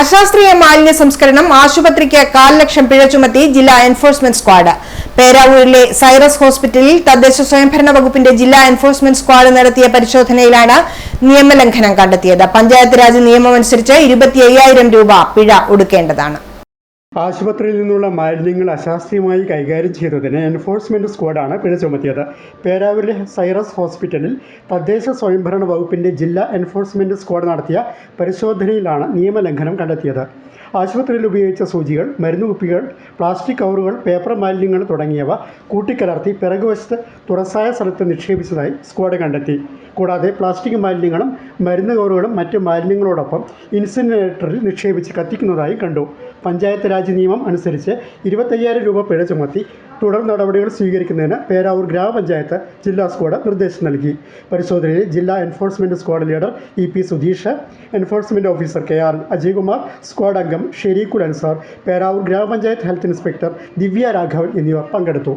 അശാസ്ത്രീയ മാലിന്യ സംസ്കരണം ആശുപത്രിക്ക് 1.5 ലക്ഷം പിഴ ചുമത്തി ജില്ലാ എൻഫോഴ്സ്മെന്റ് സ്ക്വാഡ്. പേരാവൂരിലെ സൈറസ് ഹോസ്പിറ്റലിൽ തദ്ദേശ സ്വയംഭരണ വകുപ്പിന്റെ ജില്ലാ എൻഫോഴ്സ്മെന്റ് സ്ക്വാഡ് നടത്തിയ പരിശോധനയിലാണ് നിയമലംഘനം കണ്ടെത്തിയത്. പഞ്ചായത്ത് രാജ് നിയമമനുസരിച്ച് 25,000 രൂപ പിഴ ഒടുക്കേണ്ടതാണ്. ആശുപത്രിയിൽ നിന്നുള്ള മാലിന്യങ്ങൾ അശാസ്ത്രീയമായി കൈകാര്യം ചെയ്തതിന് എൻഫോഴ്സ്മെന്റ് സ്ക്വാഡാണ് പിഴ ചുമത്തിയത്. പേരാവൂരിലെ സൈറസ് ഹോസ്പിറ്റലിൽ തദ്ദേശ സ്വയംഭരണ വകുപ്പിന്റെ ജില്ലാ എൻഫോഴ്സ്മെന്റ് സ്ക്വാഡ് നടത്തിയ പരിശോധനയിലാണ് നിയമലംഘനം കണ്ടെത്തിയത്. ആശുപത്രിയിൽ ഉപയോഗിച്ച സൂചികൾ, മരുന്ന് കുപ്പികൾ, പ്ലാസ്റ്റിക് കവറുകൾ, പേപ്പർ മാലിന്യങ്ങൾ തുടങ്ങിയവ കൂട്ടിക്കലർത്തി പിറകുവശത്ത് തുറസായ സ്ഥലത്ത് നിക്ഷേപിച്ചതായി സ്ക്വാഡ് കണ്ടെത്തി. കൂടാതെ പ്ലാസ്റ്റിക് മാലിന്യങ്ങളും മരുന്ന് കവറുകളും മറ്റ് മാലിന്യങ്ങളോടൊപ്പം ഇൻസിനറേറ്ററിൽ നിക്ഷേപിച്ച് കത്തിക്കുന്നതായി കണ്ടു. പഞ്ചായത്ത് രാജ് നിയമം അനുസരിച്ച് 25,000 രൂപ പിഴ ചുമത്തി തുടർ നടപടികൾ സ്വീകരിക്കുന്നതിന് പേരാവൂർ ഗ്രാമപഞ്ചായത്ത് ജില്ലാ സ്ക്വാഡ് നിർദ്ദേശം നൽകി. പരിശോധനയിൽ ജില്ലാ enforcement squad leader EP Sudheesh, enforcement officer KR Ajaykumar, squad അംഗം ഷെരീഖുൽ അൻസാർ, പേരാവൂർ ഗ്രാമപഞ്ചായത്ത് ഹെൽത്ത് ഇൻസ്പെക്ടർ ദിവ്യ രാഘവൻ എന്നിവർ പങ്കെടുത്തു.